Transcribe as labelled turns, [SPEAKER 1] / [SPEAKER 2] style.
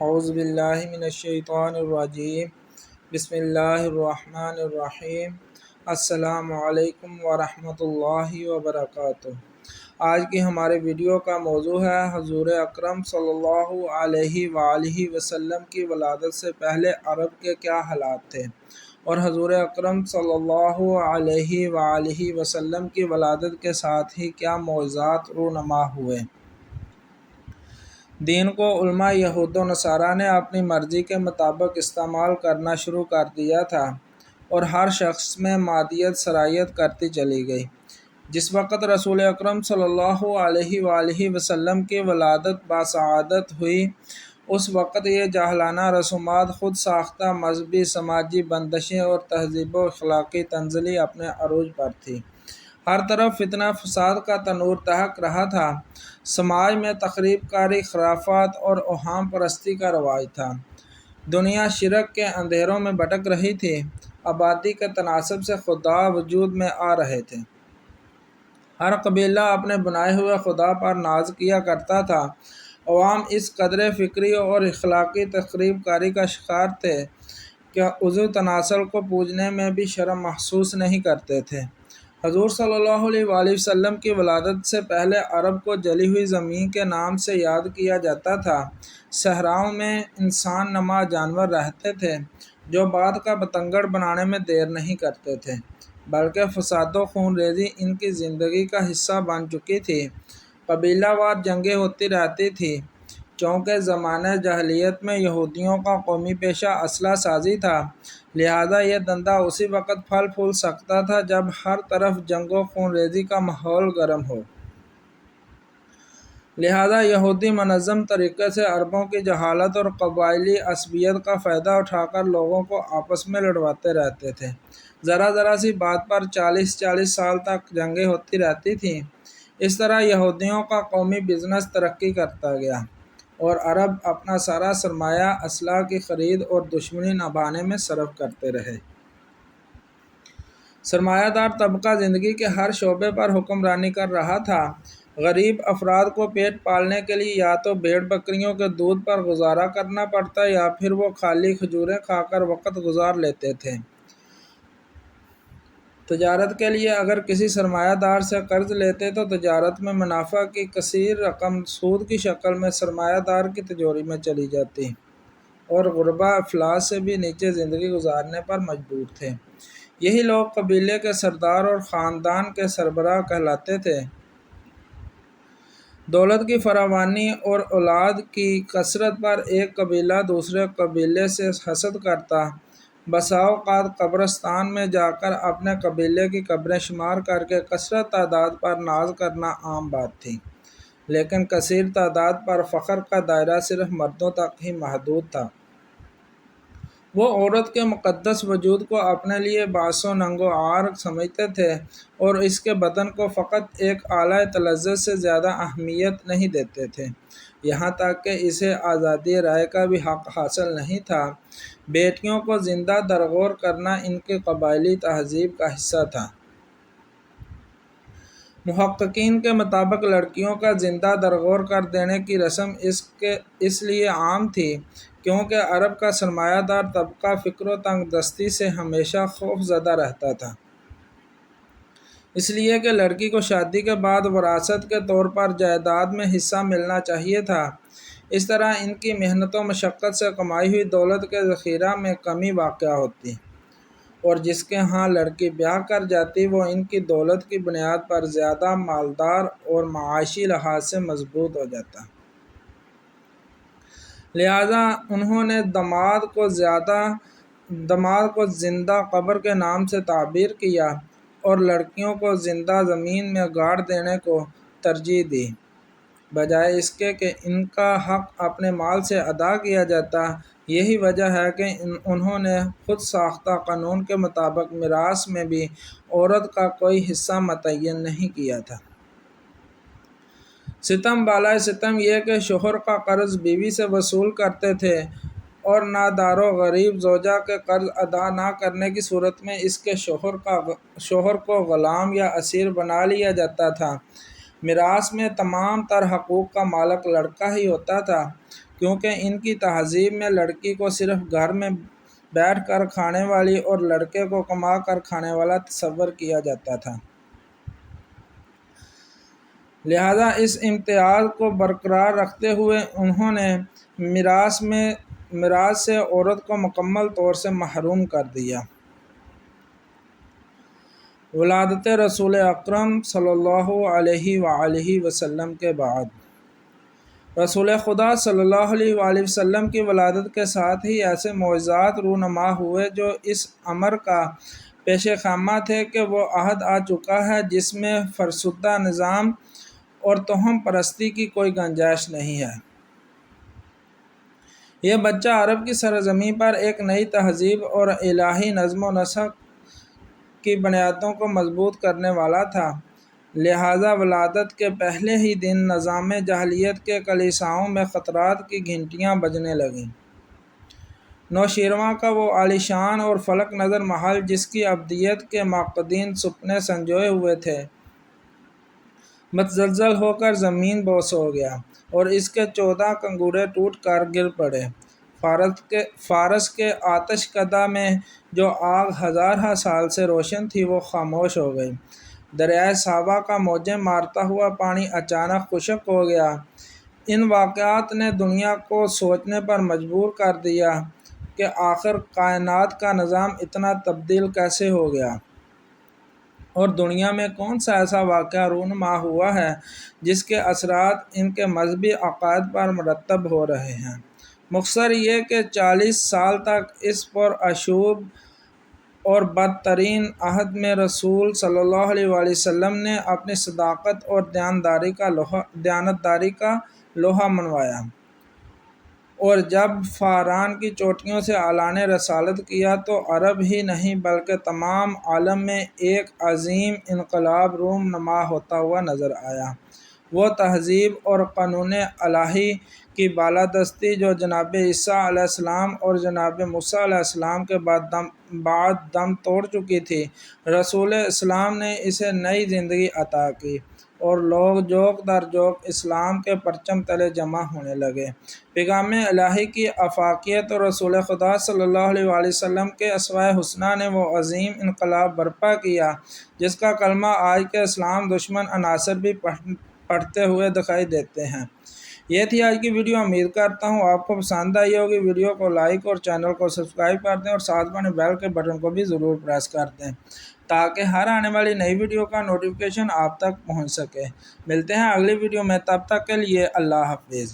[SPEAKER 1] اعوذ باللہ من الشیطان الرجیم بسم اللہ الرحمن الرحیم السلام علیکم ورحمۃ اللہ وبرکاتہ۔ آج کی ہمارے ویڈیو کا موضوع ہے حضور اکرم صلی اللہ علیہ وآلہ وسلم کی ولادت سے پہلے عرب کے کیا حالات تھے اور حضور اکرم صلی اللہ علیہ وآلہ وسلم کی ولادت کے ساتھ ہی کیا معجزات رونما ہوئے۔ دین کو علماء یہود و نصارہ نے اپنی مرضی کے مطابق استعمال کرنا شروع کر دیا تھا اور ہر شخص میں مادیت سرایت کرتی چلی گئی۔ جس وقت رسول اکرم صلی اللہ علیہ وآلہ وسلم کی ولادت باسعادت ہوئی، اس وقت یہ جاہلانہ رسومات، خود ساختہ مذہبی سماجی بندشیں اور تہذیب و اخلاقی تنزلی اپنے عروج پر تھی۔ ہر طرف فتنہ فساد کا تنور دہک رہا تھا۔ سماج میں تخریب کاری، خرافات اور اوہام پرستی کا رواج تھا۔ دنیا شرک کے اندھیروں میں بھٹک رہی تھی۔ آبادی کے تناسب سے خدا وجود میں آ رہے تھے۔ ہر قبیلہ اپنے بنائے ہوئے خدا پر ناز کیا کرتا تھا۔ عوام اس قدر فکری اور اخلاقی تخریب کاری کا شکار تھے کہ عضو تناسل کو پوجنے میں بھی شرم محسوس نہیں کرتے تھے۔ حضور صلی اللہ علیہ وآلہ وسلم کی ولادت سے پہلے عرب کو جلی ہوئی زمین کے نام سے یاد کیا جاتا تھا۔ صحراؤں میں انسان نما جانور رہتے تھے جو بعد کا بتنگڑ بنانے میں دیر نہیں کرتے تھے، بلکہ فساد و خون ریزی ان کی زندگی کا حصہ بن چکی تھی۔ قبیلہ وار جنگیں ہوتی رہتی تھیں، چونکہ زمانہ جاہلیت میں یہودیوں کا قومی پیشہ اسلحہ سازی تھا، لہذا یہ دھندا اسی وقت پھل پھول سکتا تھا جب ہر طرف جنگ و خون ریزی کا ماحول گرم ہو۔ لہذا یہودی منظم طریقے سے عربوں کی جہالت اور قبائلی عصبیت کا فائدہ اٹھا کر لوگوں کو آپس میں لڑواتے رہتے تھے۔ ذرا سی بات پر 40 سال تک جنگیں ہوتی رہتی تھیں۔ اس طرح یہودیوں کا قومی بزنس ترقی کرتا گیا اور عرب اپنا سارا سرمایہ اسلحہ کی خرید اور دشمنی نبھانے میں صرف کرتے رہے۔ سرمایہ دار طبقہ زندگی کے ہر شعبے پر حکمرانی کر رہا تھا۔ غریب افراد کو پیٹ پالنے کے لیے یا تو بھیڑ بکریوں کے دودھ پر گزارا کرنا پڑتا یا پھر وہ خالی کھجوریں کھا کر وقت گزار لیتے تھے۔ تجارت کے لیے اگر کسی سرمایہ دار سے قرض لیتے تو تجارت میں منافع کی کثیر رقم سود کی شکل میں سرمایہ دار کی تجوری میں چلی جاتی اور غربا افلاس سے بھی نیچے زندگی گزارنے پر مجبور تھے۔ یہی لوگ قبیلے کے سردار اور خاندان کے سربراہ کہلاتے تھے۔ دولت کی فراوانی اور اولاد کی کثرت پر ایک قبیلہ دوسرے قبیلے سے حسد کرتا۔ بسا اوقات قبرستان میں جا کر اپنے قبیلے کی قبریں شمار کر کے کثرت تعداد پر ناز کرنا عام بات تھی، لیکن کثیر تعداد پر فخر کا دائرہ صرف مردوں تک ہی محدود تھا۔ وہ عورت کے مقدس وجود کو اپنے لیے باعث و ننگ و عار سمجھتے تھے اور اس کے بدن کو فقط ایک آلہ تلذذ سے زیادہ اہمیت نہیں دیتے تھے، یہاں تک کہ اسے آزادی رائے کا بھی حق حاصل نہیں تھا۔ بیٹیوں کو زندہ درگور کرنا ان کی قبائلی تہذیب کا حصہ تھا۔ محققین کے مطابق لڑکیوں کا زندہ درگور کر دینے کی رسم اس لیے عام تھی کیونکہ عرب کا سرمایہ دار طبقہ فقر و تنگ دستی سے ہمیشہ خوف زدہ رہتا تھا، اس لیے کہ لڑکی کو شادی کے بعد وراثت کے طور پر جائیداد میں حصہ ملنا چاہیے تھا۔ اس طرح ان کی محنت و مشقت سے کمائی ہوئی دولت کے ذخیرہ میں کمی واقع ہوتی اور جس کے ہاں لڑکی بیاہ کر جاتی وہ ان کی دولت کی بنیاد پر زیادہ مالدار اور معاشی لحاظ سے مضبوط ہو جاتا۔ لہذا انہوں نے دماد کو زندہ قبر کے نام سے تعبیر کیا اور لڑکیوں کو زندہ زمین میں گاڑ دینے کو ترجیح دی، بجائے اس کے کہ ان کا حق اپنے مال سے ادا کیا جاتا۔ یہی وجہ ہے کہ انہوں نے خود ساختہ قانون کے مطابق میراث میں بھی عورت کا کوئی حصہ متعین نہیں کیا تھا۔ ستم بالائے ستم یہ کہ شوہر کا قرض بیوی سے وصول کرتے تھے اور نادار و غریب زوجہ کے قرض ادا نہ کرنے کی صورت میں اس کے شوہر کو غلام یا اسیر بنا لیا جاتا تھا۔ میراث میں تمام تر حقوق کا مالک لڑکا ہی ہوتا تھا۔ کیونکہ ان کی تہذیب میں لڑکی کو صرف گھر میں بیٹھ کر کھانے والی اور لڑکے کو کما کر کھانے والا تصور کیا جاتا تھا۔ لہذا اس امتیاز کو برقرار رکھتے ہوئے انہوں نے میراث سے عورت کو مکمل طور سے محروم کر دیا۔ ولادت رسول اکرم صلی اللہ علیہ وآلہ وسلم کے بعد رسول خدا صلی اللہ علیہ وآلہ وسلم کی ولادت کے ساتھ ہی ایسے معجزات رونما ہوئے جو اس امر کا پیش خیمہ تھے کہ وہ عہد آ چکا ہے جس میں فرسودہ نظام اور توہم پرستی کی کوئی گنجائش نہیں ہے۔ یہ بچہ عرب کی سرزمین پر ایک نئی تہذیب اور الہی نظم و نسق کی بنیادوں کو مضبوط کرنے والا تھا۔ لہذا ولادت کے پہلے ہی دن نظام جاہلیت کے کلیساؤں میں خطرات کی گھنٹیاں بجنے لگیں۔ نوشیروان کا وہ عالیشان اور فلک نظر محل جس کی ابدیت کے معتقدین سپنے سنجوئے ہوئے تھے، متزلزل ہو کر زمین بوس ہو گیا اور اس کے 14 کنگورے ٹوٹ کر گر پڑے۔ فارس کے آتش کدہ میں جو آگ ہزارہ سال سے روشن تھی وہ خاموش ہو گئی۔ دریائے صحابہ کا موجیں مارتا ہوا پانی اچانک خشک ہو گیا۔ ان واقعات نے دنیا کو سوچنے پر مجبور کر دیا کہ آخر کائنات کا نظام اتنا تبدیل کیسے ہو گیا اور دنیا میں کون سا ایسا واقعہ رونما ہوا ہے جس کے اثرات ان کے مذہبی عقائد پر مرتب ہو رہے ہیں۔ مختصر یہ کہ 40 سال تک اس پرآشوب اور بدترین عہد میں رسول صلی اللہ علیہ وآلہ وسلم نے اپنی صداقت اور دیانتداری کا لوہا منوایا، اور جب فاران کی چوٹیوں سے اعلان رسالت کیا تو عرب ہی نہیں بلکہ تمام عالم میں ایک عظیم انقلاب رونما ہوتا ہوا نظر آیا۔ وہ تہذیب اور قانون الہی کی بالادستی جو جناب عیسیٰ علیہ السلام اور جناب موسیٰ علیہ السلام کے بعد دم توڑ چکی تھی، رسول اسلام نے اسے نئی زندگی عطا کی اور لوگ جوک در جوک اسلام کے پرچم تلے جمع ہونے لگے۔ پیغام الہی کی آفاقیت اور رسول خدا صلی اللہ علیہ وآلہ وسلم کے اسوۂ حسنہ نے وہ عظیم انقلاب برپا کیا جس کا کلمہ آج کے اسلام دشمن عناصر بھی پڑھتے ہوئے دکھائی دیتے ہیں۔ یہ تھی آج کی ویڈیو۔ امید کرتا ہوں آپ کو پسند آئی ہوگی۔ ویڈیو کو لائک اور چینل کو سبسکرائب کر دیں اور ساتھ بنے بیل کے بٹن کو بھی ضرور پریس کر دیں تاکہ ہر آنے والی نئی ویڈیو کا نوٹیفیکیشن آپ تک پہنچ سکے۔ ملتے ہیں اگلی ویڈیو میں، تب تک کے لیے اللہ حافظ۔